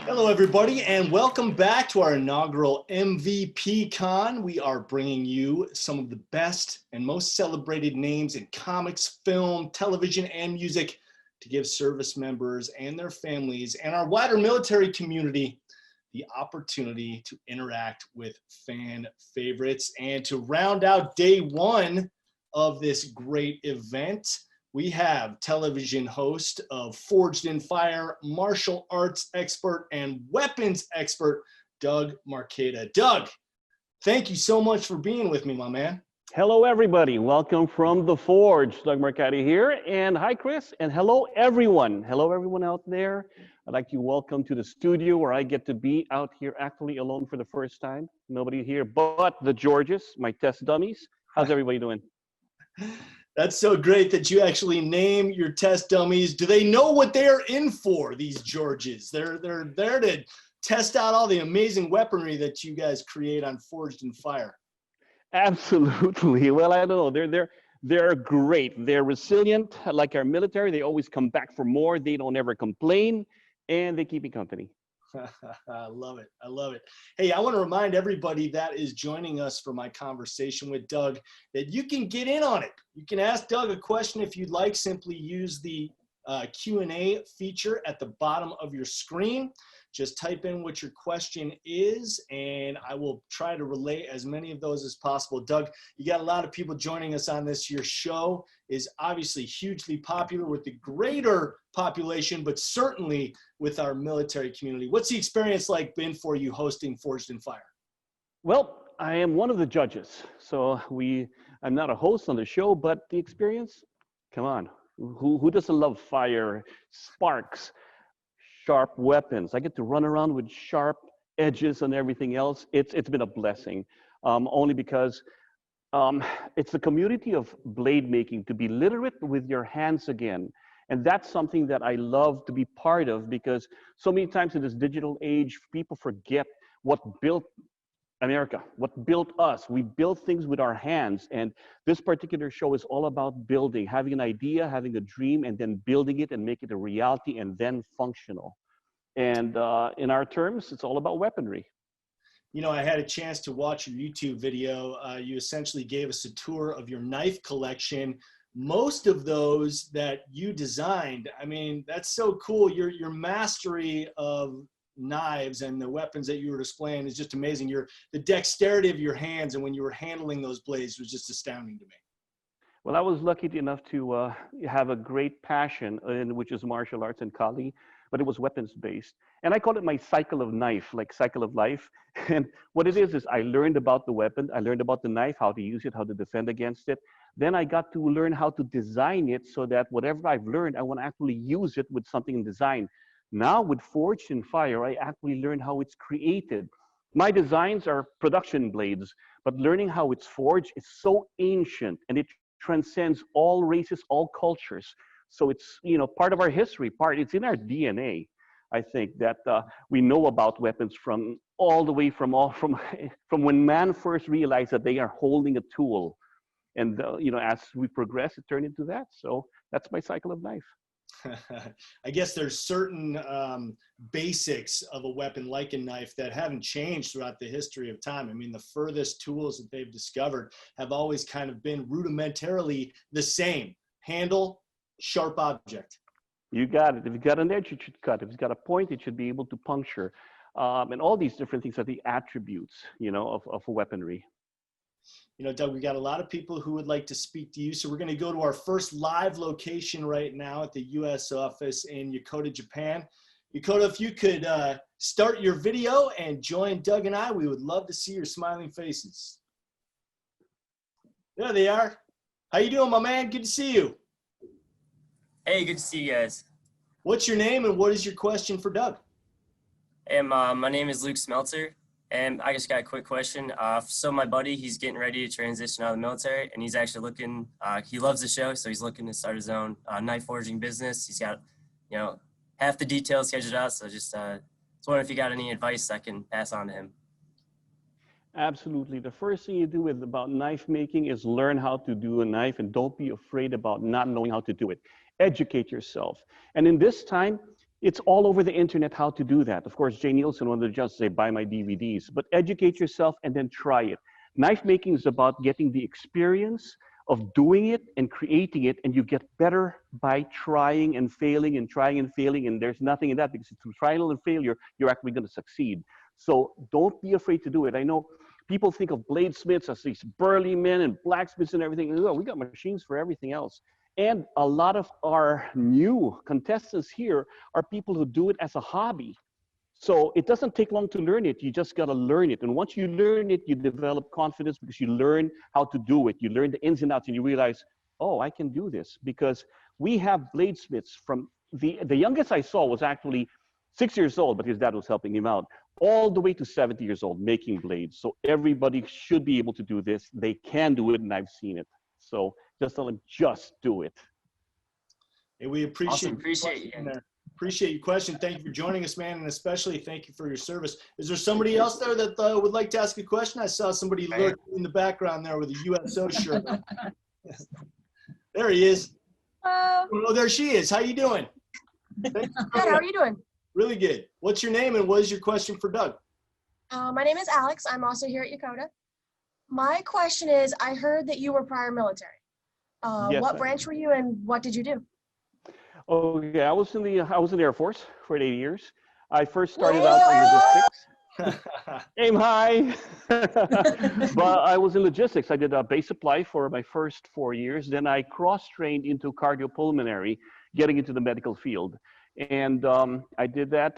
Hello, everybody, and welcome back to our inaugural MVP Con. We are bringing you some of the best and most celebrated names in comics, film, television, and music to give service members and their families and our wider military community the opportunity to interact with fan favorites. And to round out day one of this great event, we have television host of Forged in Fire, martial arts expert, and weapons expert, Doug Marcaida. Doug, thank you so much for being with me, my man. Hello, everybody. Welcome from The Forge. Doug Marcaida here. And hi, Chris. And hello, everyone. Hello, everyone out there. I'd like to welcome to the studio where I get to be out here actually alone for the first time. Nobody here but the Georges, my test dummies. How's everybody doing? That's so great that you actually name your test dummies. Do they know what they're in for, these Georges? They're there to test out all the amazing weaponry that you guys create on Forged in Fire. Absolutely. Well, I don't know. They're great. They're resilient, like our military. They always come back for more. They don't ever complain, and they keep me company. I love it. I love it. Hey, I want to remind everybody that is joining us for my conversation with Doug that you can get in on it. You can ask Doug a question if you'd like. Simply use the Q&A feature at the bottom of your screen. Just type in what your question is, and I will try to relay as many of those as possible. Doug, you got a lot of people joining us on this. Your show is obviously hugely popular with the greater population, but certainly with our military community. What's the experience like been for you hosting Forged in Fire? Well, I am one of the judges. So I'm not a host on the show, but the experience, come on. Who doesn't love fire, sparks, sharp weapons? I get to run around with sharp edges and everything else. It's been a blessing, only because it's the community of blade making, to be literate with your hands again. And that's something that I love to be part of, because so many times in this digital age, people forget what built America, what built us. We build things with our hands. And this particular show is all about building, having an idea, having a dream, and then building it and make it a reality and then functional. And in our terms, it's all about weaponry. You know, I had a chance to watch your YouTube video. You essentially gave us a tour of your knife collection. Most of those that you designed, I mean, that's so cool. Your mastery of knives and the weapons that you were displaying is just amazing. The dexterity of your hands and when you were handling those blades was just astounding to me. Well, I was lucky enough to have a great passion, which is martial arts and Kali, but it was weapons based. And I call it my cycle of knife, like cycle of life. And what it is I learned about the weapon, I learned about the knife, how to use it, how to defend against it. Then I got to learn how to design it so that whatever I've learned, I want to actually use it with something in design. Now with Forged in Fire, I actually learned how it's created. My designs are production blades, but learning how it's forged is so ancient and it transcends all races, all cultures. So it's, you know, part of our history, it's in our DNA. I think that we know about weapons from all the way from when man first realized that they are holding a tool. And, you know, as we progress, it turned into that. So that's my cycle of life. I guess there's certain basics of a weapon like a knife that haven't changed throughout the history of time. I mean, the furthest tools that they've discovered have always kind of been rudimentarily the same. Handle, sharp object. You got it. If you got an edge, it should cut. If it's got a point, it should be able to puncture. And all these different things are the attributes, you know, of weaponry. You know, Doug, we got a lot of people who would like to speak to you. So we're going to go to our first live location right now at the U.S. office in Yokota, Japan. Yokota, if you could start your video and join Doug and I, we would love to see your smiling faces. There they are. How you doing, my man? Good to see you. Hey, good to see you guys. What's your name and what is your question for Doug? Hey, my name is Luke Smelter. And I just got a quick question. So my buddy, he's getting ready to transition out of the military, and he's actually looking, he loves the show, so he's looking to start his own knife forging business. He's got, you know, half the details scheduled out, so just wondering if you got any advice I can pass on to him. Absolutely. The first thing you do about knife making is learn how to do a knife, and don't be afraid about not knowing how to do it. Educate yourself. And in this time, It's all over the internet how to do that. Of course, Jay Nielsen, one of the judges, say, buy my DVDs, but educate yourself and then try it. Knife making is about getting the experience of doing it and creating it, and you get better by trying and failing and trying and failing, and there's nothing in that, because through trial and failure, you're actually going to succeed. So don't be afraid to do it. I know people think of bladesmiths as these burly men and blacksmiths and everything. Oh, we got machines for everything else. And a lot of our new contestants here are people who do it as a hobby. So it doesn't take long to learn it. You just got to learn it. And once you learn it, you develop confidence because you learn how to do it. You learn the ins and outs, and you realize, oh, I can do this. Because we have bladesmiths from the youngest I saw was actually 6 years old, but his dad was helping him out, all the way to 70 years old making blades. So everybody should be able to do this. They can do it, and I've seen it. So just tell them, just do it. Hey, we appreciate, awesome. Appreciate your question. Thank you for joining us, man, and especially thank you for your service. Is there somebody else there that would like to ask a question? I saw somebody lurking in the background there with a USO shirt. There he is. Oh, there she is. How you doing? Good. How are you doing? Really good. What's your name and what is your question for Doug? My name is Alex. I'm also here at UCOTA. My question is, I heard that you were prior military. Yes, what branch were you and what did you do? Oh yeah, I was in the Air Force for 8 years. I first started out in logistics. Aim high. But I was in logistics. I did a base supply for my first 4 years. Then I cross-trained into cardiopulmonary, getting into the medical field. And I did that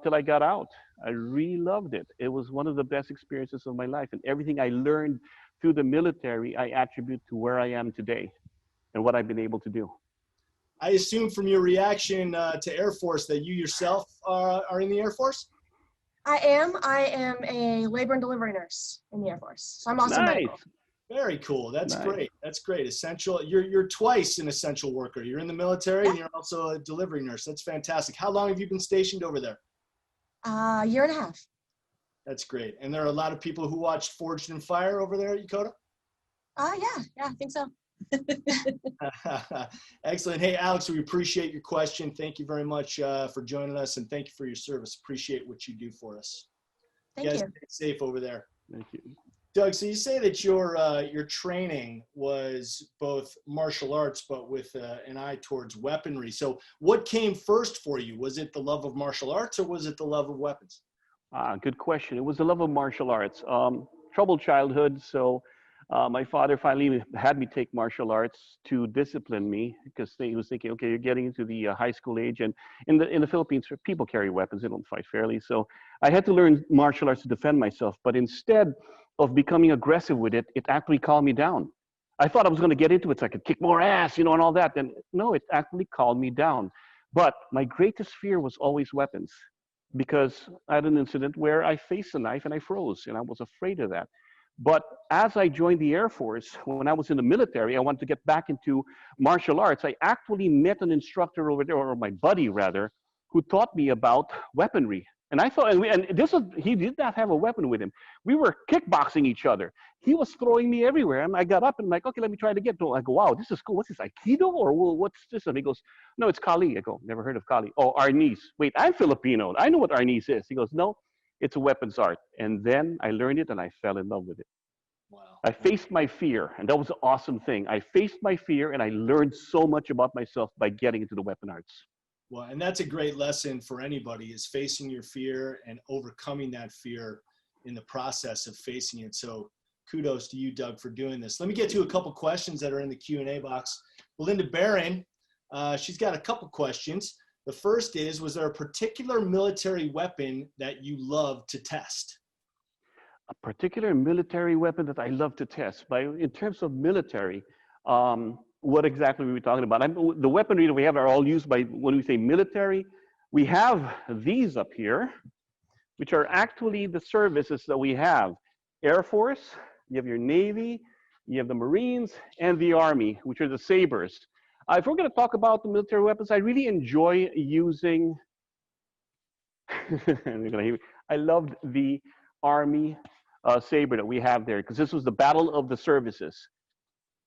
till I got out. I really loved it. It was one of the best experiences of my life. And everything I learned through the military, I attribute to where I am today and what I've been able to do. I assume from your reaction to Air Force that you yourself are in the Air Force? I am a labor and delivery nurse in the Air Force. So I'm also medical. Very cool. That's great. That's great. Essential. You're twice an essential worker. You're in the military and you're also a delivery nurse. That's fantastic. How long have you been stationed over there? A year and a half. That's great. And there are a lot of people who watched Forged in Fire over there at UCOTA? Yeah, I think so. Excellent. Hey, Alex, we appreciate your question. Thank you very much for joining us, and thank you for your service. Appreciate what you do for us. Thank you. Stay safe over there. Thank you. Doug, so you say that your training was both martial arts, but with an eye towards weaponry. So what came first for you? Was it the love of martial arts or was it the love of weapons? Good question. It was the love of martial arts. Troubled childhood, so my father finally had me take martial arts to discipline me because he was thinking, okay, you're getting into the high school age, and in the Philippines, people carry weapons; they don't fight fairly. So I had to learn martial arts to defend myself. But instead of becoming aggressive with it, it actually calmed me down. I thought I was going to get into it so I could kick more ass, and all that. And no, it actually calmed me down. But my greatest fear was always weapons, because I had an incident where I faced a knife and I froze, and I was afraid of that. But as I joined the Air Force, when I was in the military, I wanted to get back into martial arts. I actually met an instructor over there, or my buddy rather, who taught me about weaponry. And I thought, he did not have a weapon with him. We were kickboxing each other. He was throwing me everywhere. And I got up and I'm like, okay, let me try it again. So I go, wow, this is cool. What's this, Aikido or what's this? And he goes, no, it's Kali. I go, never heard of Kali. Oh, Arnis. Wait, I'm Filipino. I know what Arnis is. He goes, no, it's a weapons art. And then I learned it and I fell in love with it. Wow. I faced my fear, and that was an awesome thing. I faced my fear and I learned so much about myself by getting into the weapon arts. Well, and that's a great lesson for anybody, is facing your fear and overcoming that fear in the process of facing it. So kudos to you, Doug, for doing this. Let me get to a couple questions that are in the Q&A box. Belinda Barron, she's got a couple questions. The first is, was there a particular military weapon that you love to test? A particular military weapon that I love to test. In terms of military, what exactly were we talking about? The weaponry that we have are all used by, when we say military, we have these up here, which are actually the services that we have. Air Force, you have your Navy, you have the Marines, and the Army, which are the sabers. If we're going to talk about the military weapons, I really enjoy using, I loved the Army saber that we have there, because this was the battle of the services.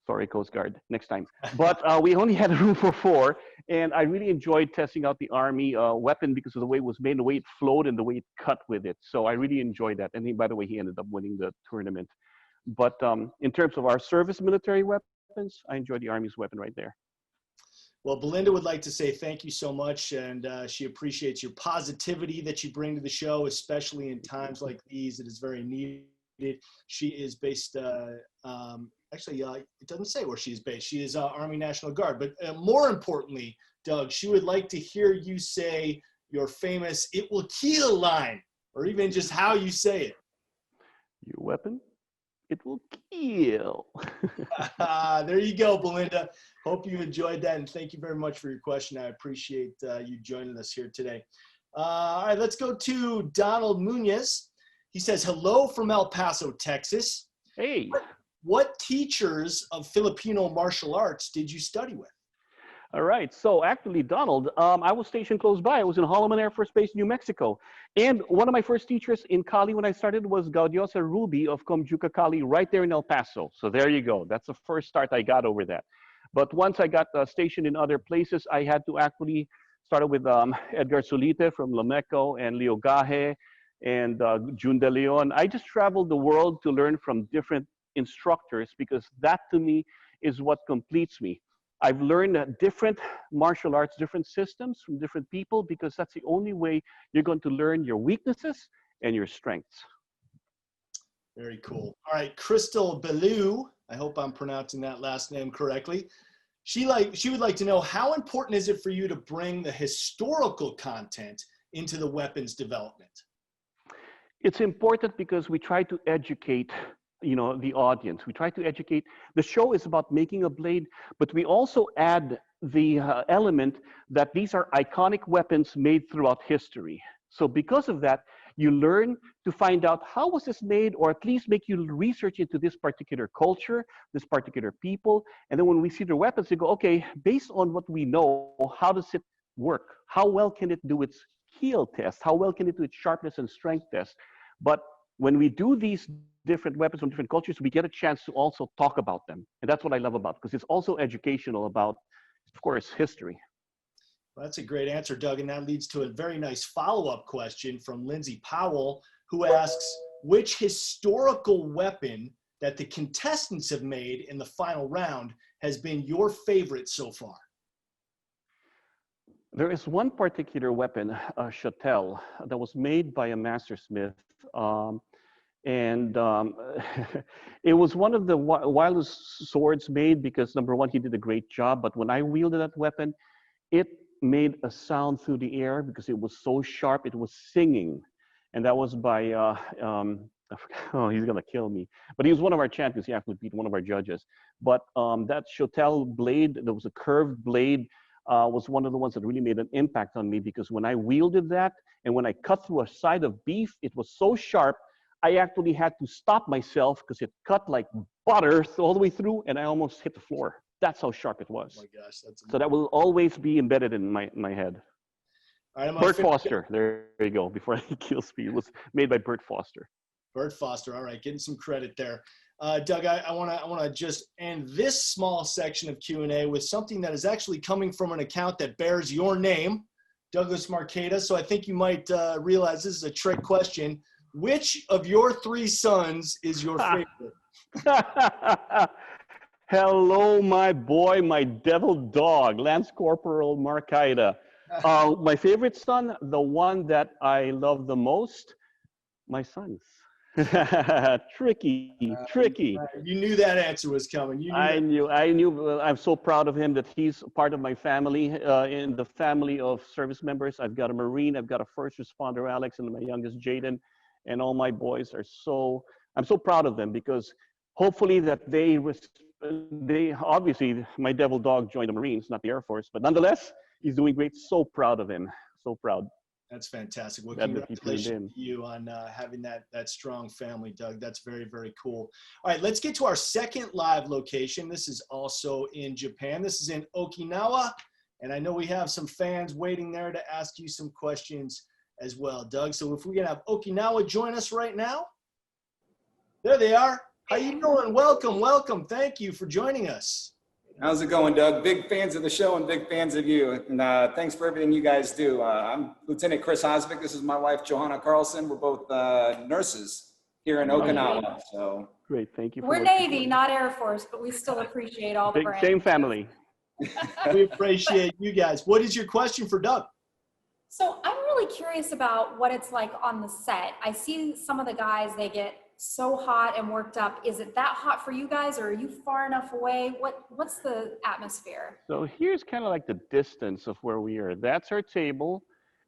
Sorry, Coast Guard, next time. But we only had room for 4, And I really enjoyed testing out the Army weapon because of the way it was made, the way it flowed, and the way it cut with it. So I really enjoyed that. And by the way, he ended up winning the tournament. But in terms of our service military weapons, I enjoy the Army's weapon right there. Well, Belinda would like to say thank you so much, and she appreciates your positivity that you bring to the show, especially in times like these. It is very needed. She is based, actually, it doesn't say where she's based. She is Army National Guard. But more importantly, Doug, she would like to hear you say your famous "it will kill" line, or even just how you say it. Your weapon, it will kill. There you go, Belinda. Hope you enjoyed that, and thank you very much for your question. I appreciate you joining us here today. All right, let's go to Donald Munoz. He says, hello from El Paso, Texas. Hey. What teachers of Filipino martial arts did you study with? All right. So actually, Donald, I was stationed close by. I was in Holloman Air Force Base, New Mexico. And one of my first teachers in Cali when I started was Gaudiosa Ruby of Comjuca, Cali, right there in El Paso. So there you go. That's the first start I got over that. But once I got stationed in other places, I had to actually start with Edgar Solite from Lameco and Leo Gaje and Jun De Leon. I just traveled the world to learn from different instructors because that to me is what completes me. I've learned different martial arts, different systems from different people because that's the only way you're going to learn your weaknesses and your strengths. Very cool. All right, Crystal Bellew, I hope I'm pronouncing that last name correctly. She would like to know, how important is it for you to bring the historical content into the weapons development? It's important because we try to educate, you know, the audience. We try to educate. The show is about making a blade, but we also add the element that these are iconic weapons made throughout history. So because of that, you learn to find out how was this made, or at least make you research into this particular culture, this particular people. And then when we see their weapons, you go, okay, based on what we know, how does it work? How well can it do its heel test? How well can it do its sharpness and strength test? But when we do these different weapons from different cultures, we get a chance to also talk about them. And that's what I love about it, because it's also educational about, of course, history. Well, that's a great answer, Doug, and that leads to a very nice follow-up question from Lindsay Powell, who asks, which historical weapon that the contestants have made in the final round has been your favorite so far? There is one particular weapon, a chattel, that was made by a mastersmith. It was one of the wildest swords made because, number one, he did a great job. But when I wielded that weapon, it made a sound through the air because it was so sharp, it was singing. And that was by, oh, he's gonna kill me. But he was one of our champions. He actually beat one of our judges. But that chattel blade, there was a curved blade, was one of the ones that really made an impact on me because when I wielded that and when I cut through a side of beef, it was so sharp, I actually had to stop myself because it cut like butter all the way through and I almost hit the floor. That's how sharp it was. Oh my gosh, that's so that will always be embedded in my head. All right, Bert Foster, there you go, before he kills me. It was made by Bert Foster. Bert Foster, all right, getting some credit there. Doug, I wanna just end this small section of Q&A with something that is actually coming from an account that bears your name, Douglas Marcaida. So I think you might realize this is a trick question. Which of your three sons is your favorite? Hello, my boy, my devil dog, Lance Corporal Marcaida. My favorite son, the one that I love the most, my sons. Tricky. You knew that answer was coming. I knew. I'm so proud of him that he's part of my family, in the family of service members. I've got a Marine, I've got a first responder, Alex, and my youngest, Jaden, and all my boys are I'm so proud of them because hopefully that they obviously, my devil dog joined the Marines, not the Air Force, but nonetheless, he's doing great. So proud of him. So proud. That's fantastic. Well, congratulations to you on having that strong family, Doug. That's very, very cool. All right, let's get to our second live location. This is also in Japan. This is in Okinawa, and I know we have some fans waiting there to ask you some questions as well, Doug. So if we can have Okinawa join us right now. There they are. How you doing? Welcome. Thank you for joining us. How's it going, Doug? Big fans of the show and big fans of you. And thanks for everything you guys do. I'm Lieutenant Chris Hosvick. This is my wife, Johanna Carlson. We're both nurses here in Okinawa. So Great, thank you. We're Navy, not Air Force, but we still appreciate all the Big, brands. same family. We appreciate you guys. What is your question for Doug? So I'm really curious about what it's like on the set. I see some of the guys, they get so hot and worked up. Is it that hot for you guys, or are you far enough away? What's the atmosphere? So here's kind of like the distance of where we are. That's our table,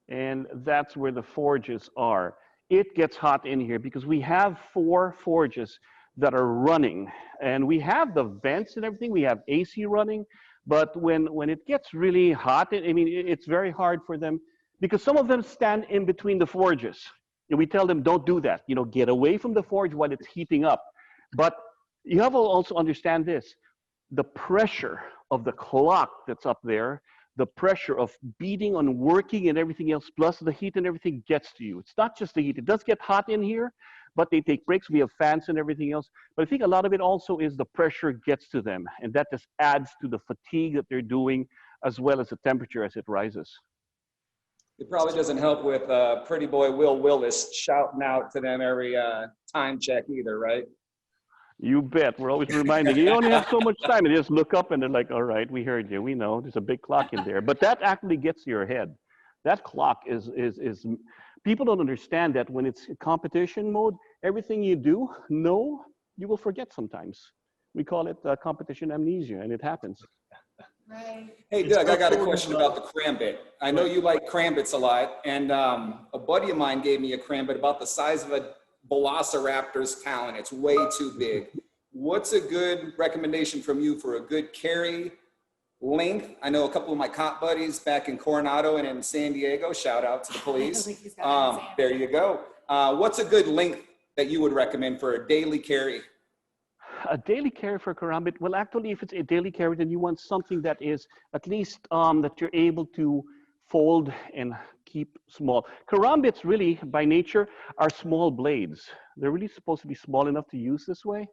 and that's where the forges are. It gets hot in here because we have 4 forges that are running, and we have the vents and everything. We have AC running, but when it gets really hot, I mean, it's very hard for them because some of them stand in between the forges. And we tell them, don't do that. You know, get away from the forge while it's heating up. But you have to also understand this. The pressure of the clock that's up there, the pressure of beating on working and everything else, plus the heat and everything gets to you. It's not just the heat. It does get hot in here, but they take breaks. We have fans and everything else. But I think a lot of it also is the pressure gets to them. And that just adds to the fatigue that they're doing, as well as the temperature as it rises. it probably doesn't help with pretty boy Will Willis shouting out to them every time check either, right? You bet. We're always reminding you only have so much time. And just look up and they're like, all right, we heard you. We know there's a big clock in there. But that actually gets to your head. That clock is people don't understand that when it's competition mode, everything you do, you will forget sometimes. We call it competition amnesia, and it happens. Right. Hey, Doug, I got a question about the crambit. I know you like crambits a lot, and a buddy of mine gave me a crambit about the size of a velociraptor's talon. It's way too big. What's a good recommendation from you for a good carry length? I know a couple of my cop buddies back in Coronado and in San Diego, shout out to the police. There you go. What's a good length that you would recommend for a daily carry? A daily carry for karambit, well, actually, if it's a daily carry, then you want something that is at least that you're able to fold and keep small. Karambits really, by nature, are small blades. They're really supposed to be small enough to use this way.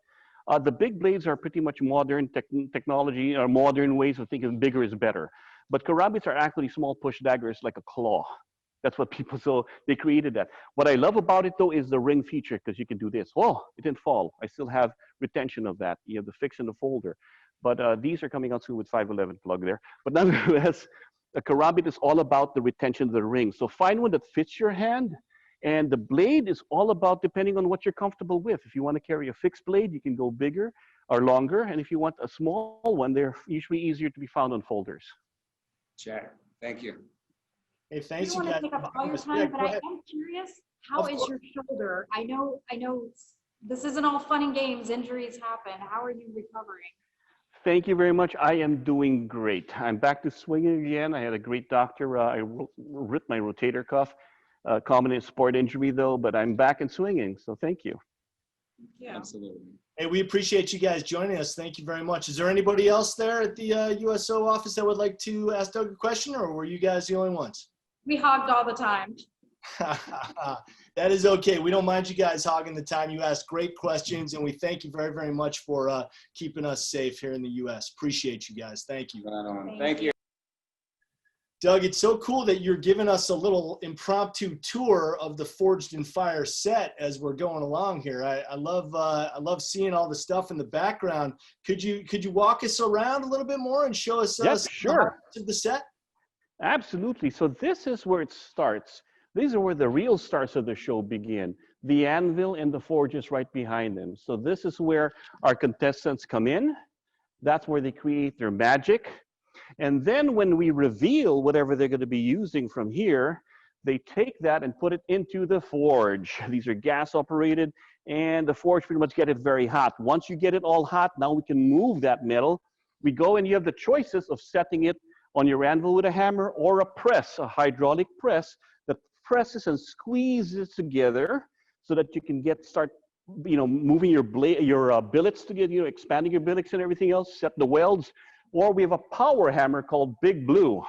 The big blades are pretty much modern technology or modern ways of thinking bigger is better. But karambits are actually small push daggers like a claw. That's what people, so they created that. What I love about it though is the ring feature, because you can do this. Oh, it didn't fall. I still have retention of that. You have the fix and the folder. But these are coming out soon with 511 plug there. But nonetheless, a karambit is all about the retention of the ring. So find one that fits your hand. And the blade is all about depending on what you're comfortable with. If you want to carry a fixed blade, you can go bigger or longer. And if you want a small one, they're usually easier to be found on folders. Check. Thank you. Hey, thanks I don't you want guys. to take up all your time, but I am curious, how is your shoulder? I know this isn't all fun and games, injuries happen. How are you recovering? Thank you very much. I am doing great. I'm back to swinging again. I had a great doctor. I ripped my rotator cuff, common sport injury though, but I'm back and swinging. So thank you. Yeah. Absolutely. Hey, we appreciate you guys joining us. Thank you very much. Is there anybody else there at the USO office that would like to ask Doug a question, or were you guys the only ones? We hogged all the time. That is okay. We don't mind you guys hogging the time. You ask great questions, and we thank you very, very much for keeping us safe here in the U.S. Appreciate you guys. Thank you. Thank you. Doug, it's so cool that you're giving us a little impromptu tour of the Forged in Fire set as we're going along here. I love seeing all the stuff in the background. Could you walk us around a little bit more and show us Yes, sure. of the set? Absolutely. So this is where it starts. These are where the real stars of the show begin. The anvil and the forges right behind them. So this is where our contestants come in. That's where they create their magic. And then when we reveal whatever they're going to be using from here, they take that and put it into the forge. These are gas operated, and the forge pretty much get it very hot. Once you get it all hot, now we can move that metal. We go and you have the choices of setting it on your anvil with a hammer or a press, a hydraulic press that presses and squeezes together so that you can start moving your billets together, expanding your billets and everything else, set the welds. Or we have a power hammer called Big Blue.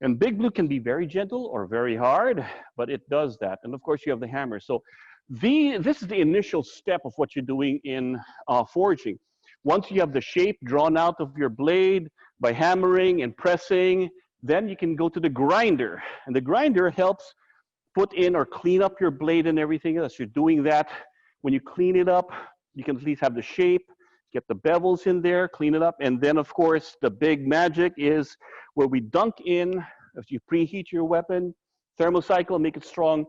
And Big Blue can be very gentle or very hard, but it does that. And of course you have the hammer. So this is the initial step of what you're doing in forging. Once you have the shape drawn out of your blade by hammering and pressing, then you can go to the grinder. And the grinder helps put in or clean up your blade and everything else. You're doing that. When you clean it up, you can at least have the shape, get the bevels in there, clean it up. And then, of course, the big magic is where we dunk in, if you preheat your weapon, thermocycle, make it strong,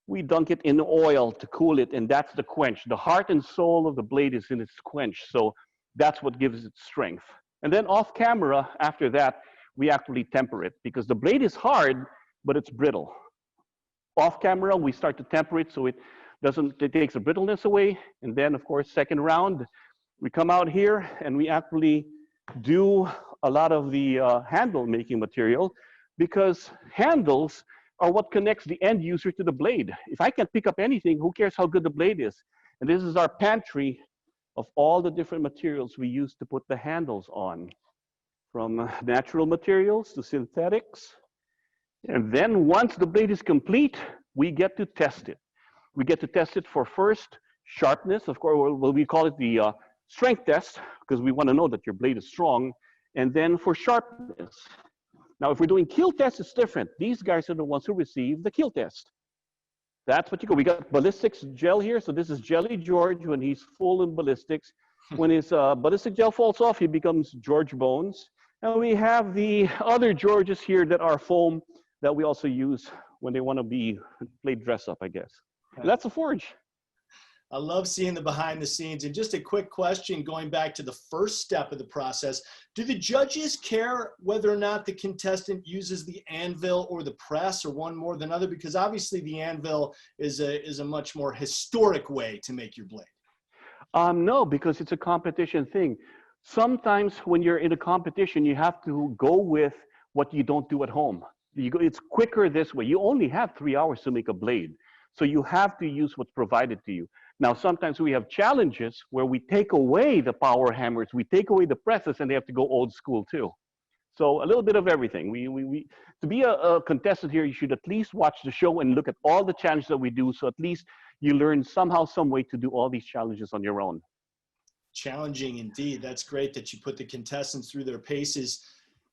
we dunk it in oil to cool it, and that's the quench. The heart and soul of the blade is in its quench, so that's what gives it strength. And then off camera, after that, we actually temper it, because the blade is hard, but it's brittle. Off camera, we start to temper it so it takes the brittleness away. And then, of course, second round, we come out here and we actually do a lot of the handle making material, because handles are what connects the end user to the blade. If I can't pick up anything, who cares how good the blade is? And this is our pantry of all the different materials we use to put the handles on, from natural materials to synthetics. And then once the blade is complete, we get to test it. We get to test it for first sharpness. Of course, we call it the strength test, because we want to know that your blade is strong. And then for sharpness. Now, if we're doing kill test, it's different. These guys are the ones who receive the kill test. That's what you go. We got ballistics gel here. So this is Jelly George when he's full in ballistics. When his ballistic gel falls off, he becomes George Bones. And we have the other Georges here that are foam that we also use when they want to play dress up, I guess. And that's a forge. I love seeing the behind the scenes. And just a quick question, going back to the first step of the process, do the judges care whether or not the contestant uses the anvil or the press, or one more than other? Because obviously the anvil is a much more historic way to make your blade. No, because it's a competition thing. Sometimes when you're in a competition, you have to go with what you don't do at home. It's quicker this way. You only have 3 hours to make a blade. So you have to use what's provided to you. Now, sometimes we have challenges where we take away the power hammers, we take away the presses, and they have to go old school too. So a little bit of everything. To be a contestant here, you should at least watch the show and look at all the challenges that we do, so at least you learn somehow, some way to do all these challenges on your own. Challenging indeed. That's great that you put the contestants through their paces.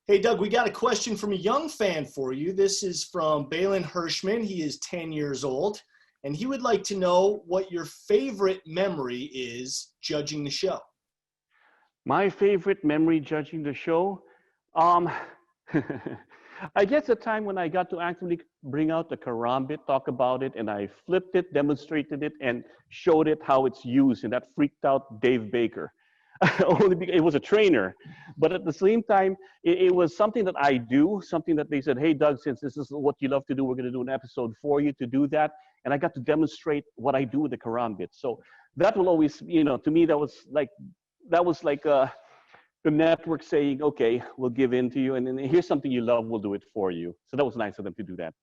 Hey, Doug, we got a question from a young fan for you. This is from Balin Hirschman. He is 10 years old, and he would like to know what your favorite memory is judging the show. My favorite memory judging the show? I guess the time when I got to actually bring out the karambit, talk about it, and I flipped it, demonstrated it, and showed it how it's used, and that freaked out Dave Baker. Only because it was a trainer, but at the same time, it was something that I do, something that they said, hey, Doug, since this is what you love to do, we're going to do an episode for you to do that. And I got to demonstrate what I do with the karambit. So that will always, to me, that was like the network saying, okay, we'll give in to you. And then here's something you love, we'll do it for you. So that was nice of them to do that.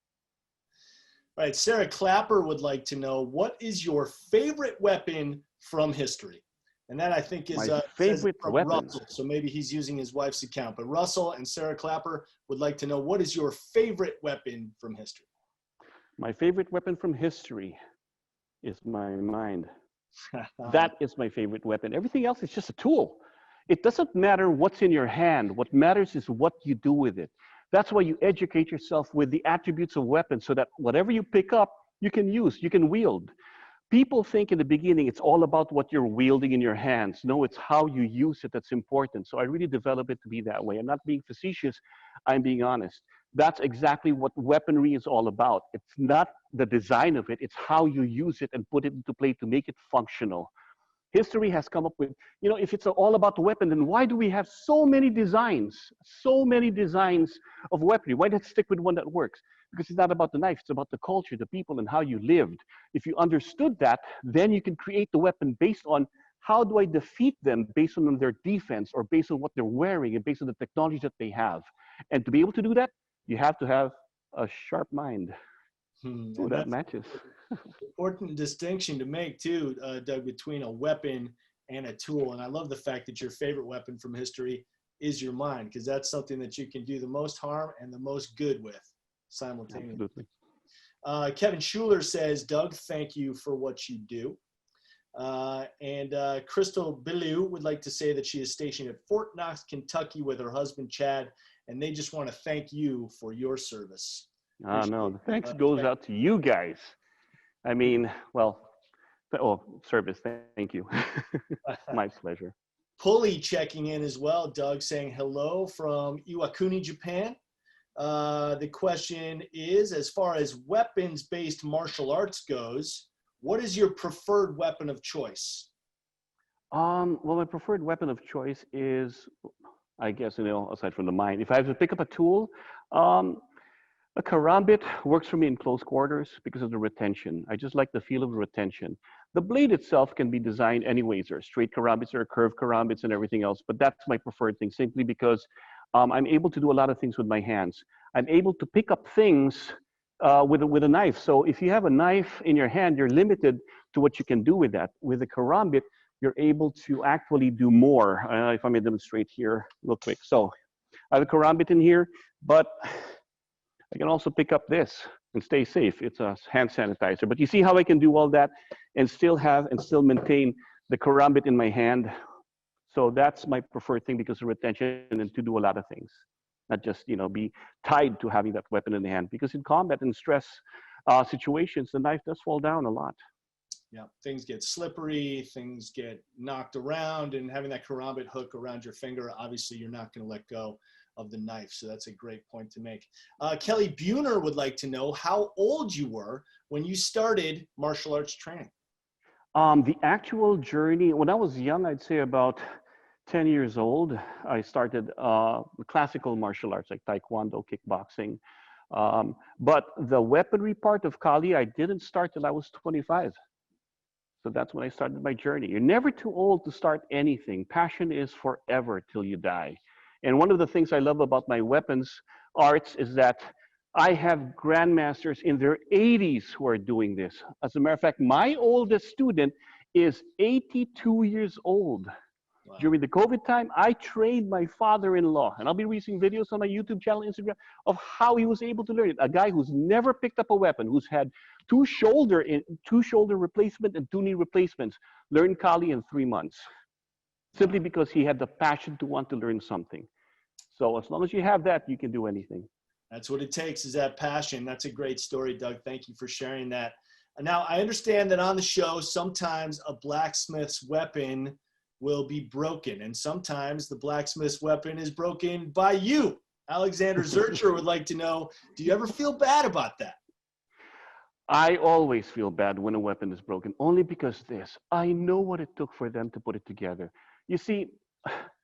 All right, Sarah Clapper would like to know, what is your favorite weapon from history? And that, I think, is my favorite weapon. Russell. So maybe he's using his wife's account. But Russell and Sarah Clapper would like to know, what is your favorite weapon from history? My favorite weapon from history is my mind. That is my favorite weapon. Everything else is just a tool. It doesn't matter what's in your hand. What matters is what you do with it. That's why you educate yourself with the attributes of weapons, so that whatever you pick up, you can use, you can wield. People think in the beginning it's all about what you're wielding in your hands. No, it's how you use it that's important. So I really develop it to be that way. I'm not being facetious, I'm being honest. That's exactly what weaponry is all about. It's not the design of it, it's how you use it and put it into play to make it functional. History has come up with, if it's all about the weapon, then why do we have so many designs of weaponry? Why not stick with one that works? Because it's not about the knife, it's about the culture, the people, and how you lived. If you understood that, then you can create the weapon based on how do I defeat them based on their defense, or based on what they're wearing, and based on the technology that they have. And to be able to do that, you have to have a sharp mind. So that matches. Important distinction to make too, Doug, between a weapon and a tool. And I love the fact that your favorite weapon from history is your mind, because that's something that you can do the most harm and the most good with simultaneously. Absolutely. Kevin Schuler says, Doug, thank you for what you do. And Crystal Billiou would like to say that she is stationed at Fort Knox, Kentucky with her husband, Chad, and they just want to thank you for your service. Oh, no, the thanks goes out to you guys. I mean, well, service, thank you. My pleasure. Pulley checking in as well, Doug, saying hello from Iwakuni, Japan. The question is, as far as weapons-based martial arts goes, what is your preferred weapon of choice? Well, my preferred weapon of choice is, I guess, aside from the mind, if I have to pick up a tool, a karambit works for me in close quarters because of the retention. I just like the feel of the retention. The blade itself can be designed anyways. There are straight karambits, there are curved karambits and everything else, but that's my preferred thing simply because I'm able to do a lot of things with my hands. I'm able to pick up things with a knife. So if you have a knife in your hand, you're limited to what you can do with that. With a karambit, you're able to actually do more. If I may demonstrate here real quick. So I have a karambit in here, but I can also pick up this and stay safe. It's a hand sanitizer. But you see how I can do all that and still maintain the karambit in my hand. So that's my preferred thing because of retention and to do a lot of things. Not just, be tied to having that weapon in the hand. Because in combat and stress situations, the knife does fall down a lot. Yeah, things get slippery, things get knocked around, and having that karambit hook around your finger, obviously you're not going to let go of the knife. So that's a great point to make. Kelly Buhner would like to know how old you were when you started martial arts training. The actual journey, when I was young, I'd say about 10 years old, I started classical martial arts like taekwondo, kickboxing. But the weaponry part of Kali, I didn't start till I was 25. So that's when I started my journey. You're never too old to start anything. Passion is forever till you die. And one of the things I love about my weapons arts is that I have grandmasters in their 80s who are doing this. As a matter of fact, my oldest student is 82 years old. Wow. During the COVID time, I trained my father-in-law, and I'll be releasing videos on my YouTube channel, Instagram, of how he was able to learn it. A guy who's never picked up a weapon, who's had two shoulder replacement and 2 knee replacements, learned Kali in 3 months. Simply because he had the passion to want to learn something. So as long as you have that, you can do anything. That's what it takes, is that passion. That's a great story, Doug. Thank you for sharing that. Now, I understand that on the show, sometimes a blacksmith's weapon will be broken, and sometimes the blacksmith's weapon is broken by you. Alexander Zurcher would like to know, do you ever feel bad about that? I always feel bad when a weapon is broken, only because I know what it took for them to put it together. You see,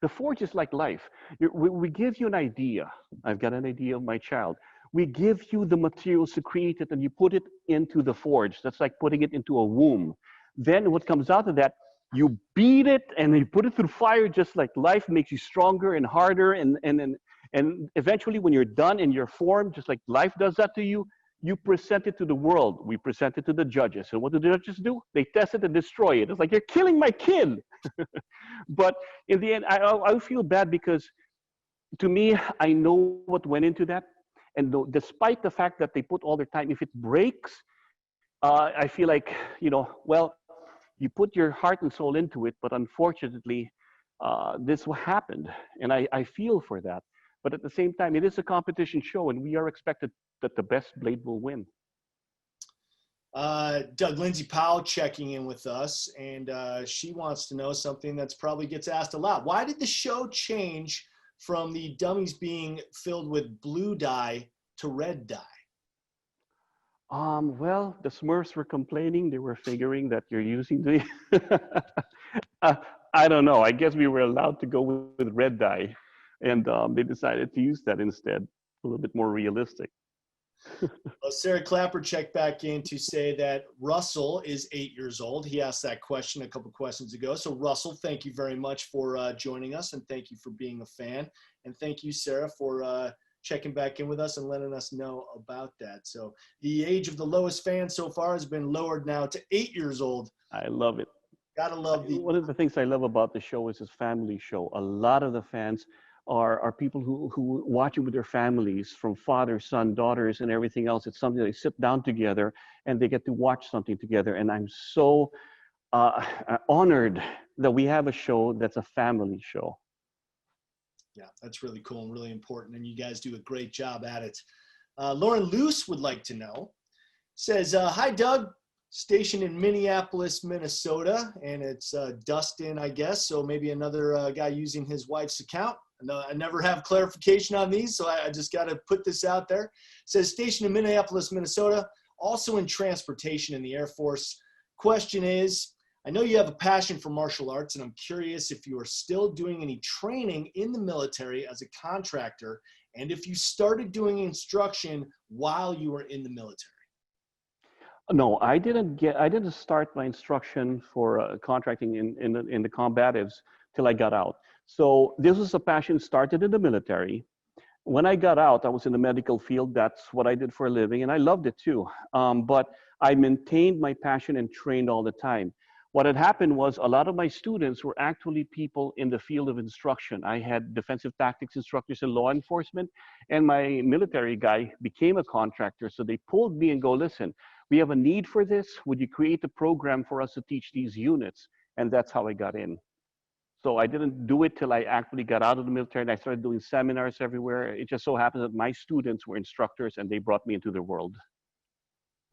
the forge is like life. We give you an idea. I've got an idea of my child. We give you the materials to create it, and you put it into the forge. That's like putting it into a womb. Then what comes out of that, you beat it and you put it through fire, just like life makes you stronger and harder. And eventually when you're done and you're formed, just like life does that to you, you present it to the world. We present it to the judges. And what do the judges do? They test it and destroy it. It's like, you're killing my kid. But in the end, I feel bad because to me, I know what went into that. And despite the fact that they put all their time, if it breaks, I feel like, well, you put your heart and soul into it, but unfortunately, this what happened. And I feel for that. But at the same time, it is a competition show, and we are expected that the best blade will win. Doug, Lindsay Powell checking in with us, and she wants to know something that's probably gets asked a lot. Why did the show change from the dummies being filled with blue dye to red dye? Well, the Smurfs were complaining. They were figuring that you're using the... I don't know. I guess we were allowed to go with red dye. And they decided to use that instead. A little bit more realistic. Well, Sarah Clapper checked back in to say that Russell is 8 years old. He asked that question a couple questions ago. So Russell, thank you very much for joining us, and thank you for being a fan. And thank you, Sarah, for checking back in with us and letting us know about that. So the age of the lowest fan so far has been lowered now to 8 years old. I love it. Gotta love the... One of the things I love about the show is this family show. A lot of the fans are people who watch it with their families, from father, son, daughters, and everything else. It's something they sit down together and they get to watch something together. And I'm so honored that we have a show that's a family show. Yeah, that's really cool and really important, and you guys do a great job at it. Lauren Luce would like to know, says, hi, Doug, stationed in Minneapolis, Minnesota, and it's Dustin, I guess, so maybe another guy using his wife's account. I never have clarification on these, so I just got to put this out there. Says, stationed in Minneapolis, Minnesota, also in transportation in the Air Force. Question is, I know you have a passion for martial arts, and I'm curious if you are still doing any training in the military as a contractor, and if you started doing instruction while you were in the military. No, I didn't start my instruction for contracting in the combatives till I got out. So this was a passion started in the military. When I got out, I was in the medical field. That's what I did for a living, and I loved it too. But I maintained my passion and trained all the time. What had happened was a lot of my students were actually people in the field of instruction. I had defensive tactics instructors in law enforcement, and my military guy became a contractor. So they pulled me and go, listen, we have a need for this. Would you create a program for us to teach these units? And that's how I got in. So I didn't do it till I actually got out of the military, and I started doing seminars everywhere. It just so happened that my students were instructors and they brought me into their world.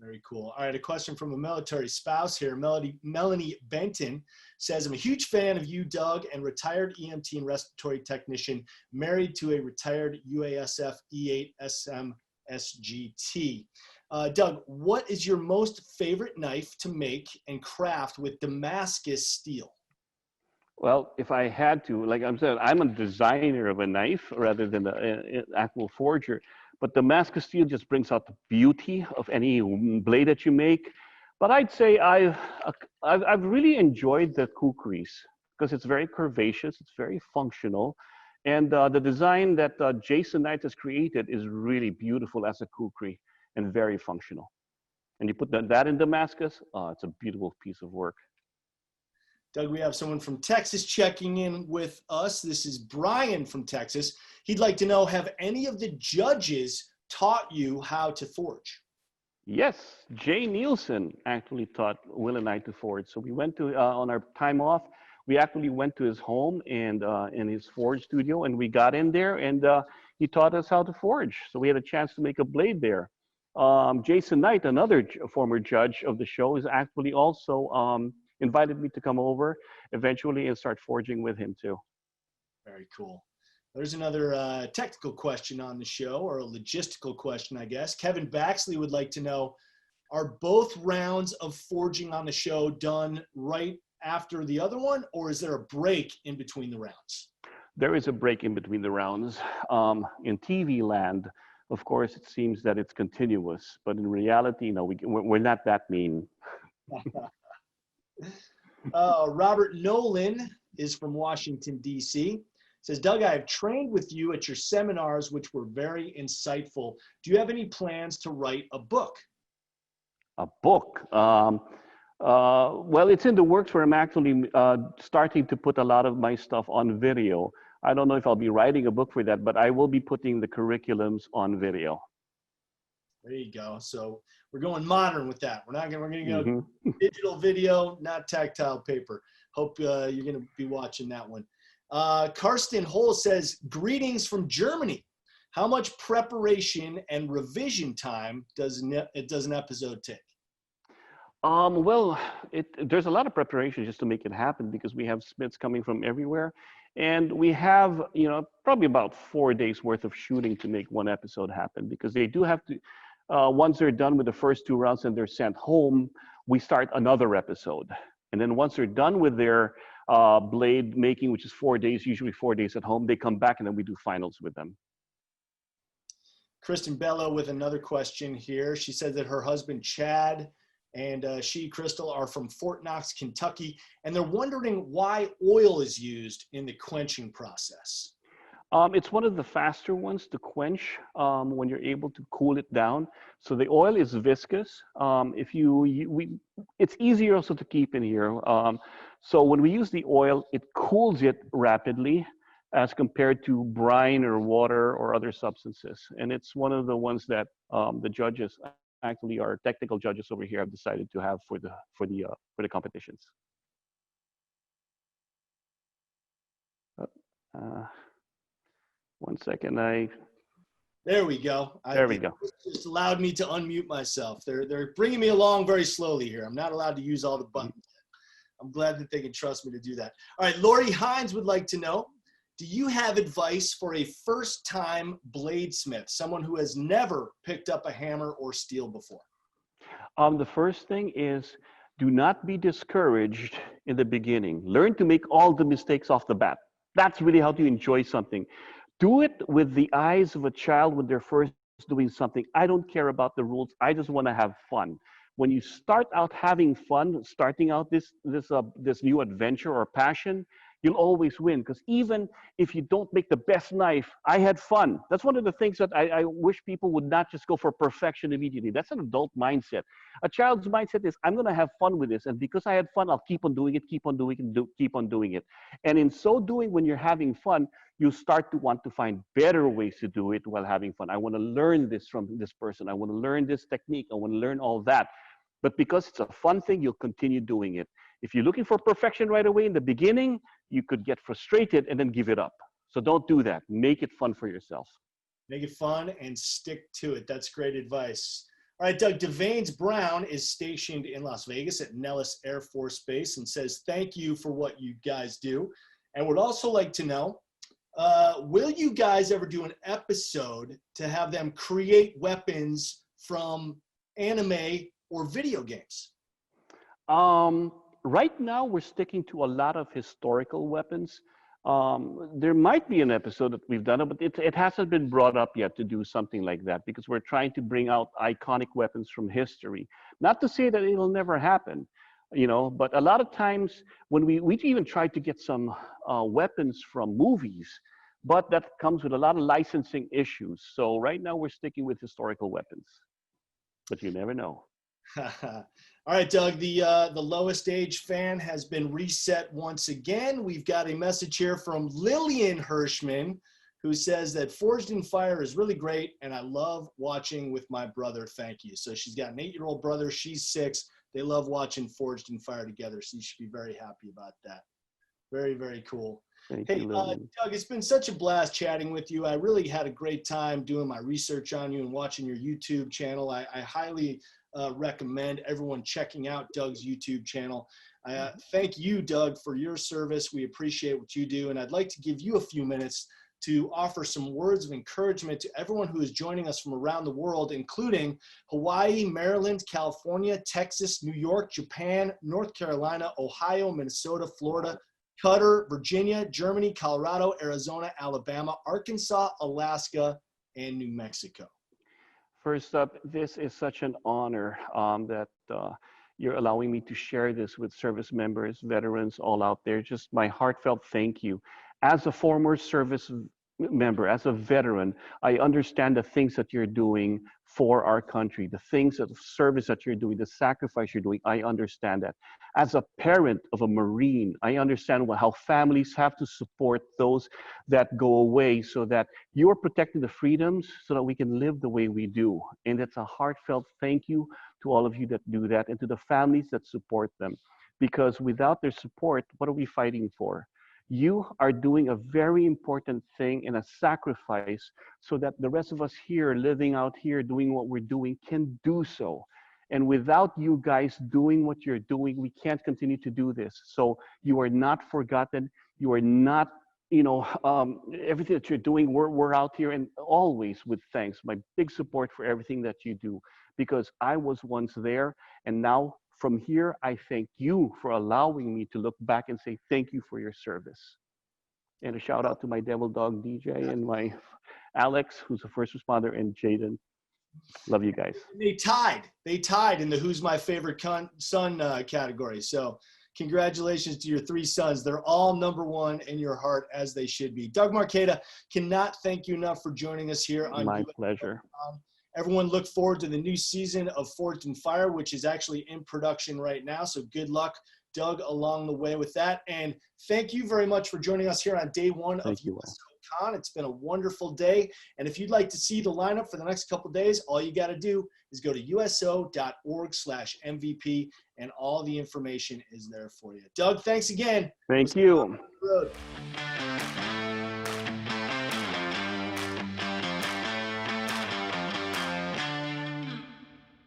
Very cool. All right, a question from a military spouse here. Melanie Benton says, I'm a huge fan of you, Doug, and retired EMT and respiratory technician, married to a retired UASF E8 SM SGT. Doug, what is your most favorite knife to make and craft with Damascus steel? Well, if I had to, like I'm saying, I'm a designer of a knife rather than an actual forger. But Damascus steel just brings out the beauty of any blade that you make. But I'd say I've really enjoyed the kukris because it's very curvaceous, it's very functional. And the design that Jason Knight has created is really beautiful as a kukri and very functional. And you put that in Damascus, it's a beautiful piece of work. Doug, we have someone from Texas checking in with us. This is Brian from Texas. He'd like to know, have any of the judges taught you how to forge? Yes, Jay Nielsen actually taught Will and I to forge. So we went to, on our time off, we actually went to his home and in his forge studio, and we got in there and he taught us how to forge. So we had a chance to make a blade there. Jason Knight, another former judge of the show, is actually also invited me to come over eventually and start forging with him too. Very cool. There's another technical question on the show, or a logistical question, I guess. Kevin Baxley would like to know, are both rounds of forging on the show done right after the other one, or is there a break in between the rounds? There is a break in between the rounds. In TV land, of course, it seems that it's continuous, but in reality, no, we're not that mean. Robert Nolan is from Washington, D.C. Says, Doug, I have trained with you at your seminars, which were very insightful. Do you have any plans to write a book? A book? Well, it's in the works where I'm actually starting to put a lot of my stuff on video. I don't know if I'll be writing a book for that, but I will be putting the curriculums on video. There you go. So we're going modern with that. We're going to go digital video, not tactile paper. Hope you're going to be watching that one. Karsten Hole says, greetings from Germany. How much preparation and revision time does an episode take? Well, there's a lot of preparation just to make it happen because we have smiths coming from everywhere. And we have, probably about 4 days worth of shooting to make one episode happen, because they do have to, once they're done with the first 2 rounds and they're sent home, we start another episode. And then once they're done with their blade making, which is 4 days, usually 4 days at home, they come back and then we do finals with them. Kristen Bello with another question here. She said that her husband, Chad, and Crystal are from Fort Knox, Kentucky, and they're wondering why oil is used in the quenching process. It's one of the faster ones to quench when you're able to cool it down. So the oil is viscous. It's easier also to keep in here. So when we use the oil, it cools it rapidly as compared to brine or water or other substances. And it's one of the ones that the judges actually our technical judges over here have decided to have for the competitions. One second, There we go. There we go. It just allowed me to unmute myself. They're bringing me along very slowly here. I'm not allowed to use all the buttons. I'm glad that they can trust me to do that. All right, Lori Hines would like to know, do you have advice for a first-time bladesmith, someone who has never picked up a hammer or steel before? The first thing is, do not be discouraged in the beginning. Learn to make all the mistakes off the bat. That's really how you enjoy something. Do it with the eyes of a child when they're first doing something. I don't care about the rules. I just want to have fun. When you start out having fun, starting out this new adventure or passion, you'll always win. Because even if you don't make the best knife, I had fun. That's one of the things that I wish people would not just go for perfection immediately. That's an adult mindset. A child's mindset is, I'm going to have fun with this. And because I had fun, I'll keep on doing it, keep on doing it, keep on doing it. And in so doing, when you're having fun, you start to want to find better ways to do it while having fun. I want to learn this from this person. I want to learn this technique. I want to learn all that. But because it's a fun thing, you'll continue doing it. If you're looking for perfection right away in the beginning, you could get frustrated and then give it up. So don't do that. Make it fun for yourself. Make it fun and stick to it. That's great advice. All right, Doug, Devanes Brown is stationed in Las Vegas at Nellis Air Force Base and says, thank you for what you guys do. And would also like to know, will you guys ever do an episode to have them create weapons from anime or video games? Right now, we're sticking to a lot of historical weapons. There might be an episode that we've done, but it hasn't been brought up yet to do something like that because we're trying to bring out iconic weapons from history. Not to say that it'll never happen, you know, but a lot of times when we even tried to get some weapons from movies, but that comes with a lot of licensing issues. So right now we're sticking with historical weapons, but you never know. All right, Doug, the lowest age fan has been reset once again. We've got a message here from Lillian Hirschman, who says that Forged in Fire is really great, and I love watching with my brother. Thank you. So she's got an 8-year-old brother. She's 6. They love watching Forged in Fire together, so you should be very happy about that. Very, very cool. Hey, Doug, it's been such a blast chatting with you. I really had a great time doing my research on you and watching your YouTube channel. I highly recommend everyone checking out Doug's YouTube channel. Thank you, Doug, for your service. We appreciate what you do. And I'd like to give you a few minutes to offer some words of encouragement to everyone who is joining us from around the world, including Hawaii, Maryland, California, Texas, New York, Japan, North Carolina, Ohio, Minnesota, Florida, Qatar, Virginia, Germany, Colorado, Arizona, Alabama, Arkansas, Alaska, and New Mexico. First up, this is such an honor that you're allowing me to share this with service members, veterans, all out there. Just my heartfelt thank you. As a former service member, as a veteran, I understand the things that you're doing for our country, the things of service that you're doing, the sacrifice you're doing. I understand that. As a parent of a Marine, I understand how families have to support those that go away so that you're protecting the freedoms so that we can live the way we do. And it's a heartfelt thank you to all of you that do that and to the families that support them. Because without their support, what are we fighting for? You are doing a very important thing and a sacrifice so that the rest of us here, living out here, doing what we're doing, can do so. And without you guys doing what you're doing, we can't continue to do this. So you are not forgotten. You are not, you know, everything that you're doing, we're out here and always with thanks. My big support for everything that you do, because I was once there, and now from here, I thank you for allowing me to look back and say thank you for your service. And a shout out to my devil dog DJ and my Alex, who's a first responder, and Jaden. Love you guys. They tied in the Who's My Favorite Son category. So congratulations to your 3 sons. They're all #1 in your heart, as they should be. Doug Marcaida, cannot thank you enough for joining us here on My pleasure. Everyone look forward to the new season of Forged in Fire, which is actually in production right now. So good luck, Doug, along the way with that. And thank you very much for joining us here on day 1 of USO Con. It's been a wonderful day. And if you'd like to see the lineup for the next couple of days, all you got to do is go to uso.org/MVP, and all the information is there for you. Doug, thanks again. Thank you. Road.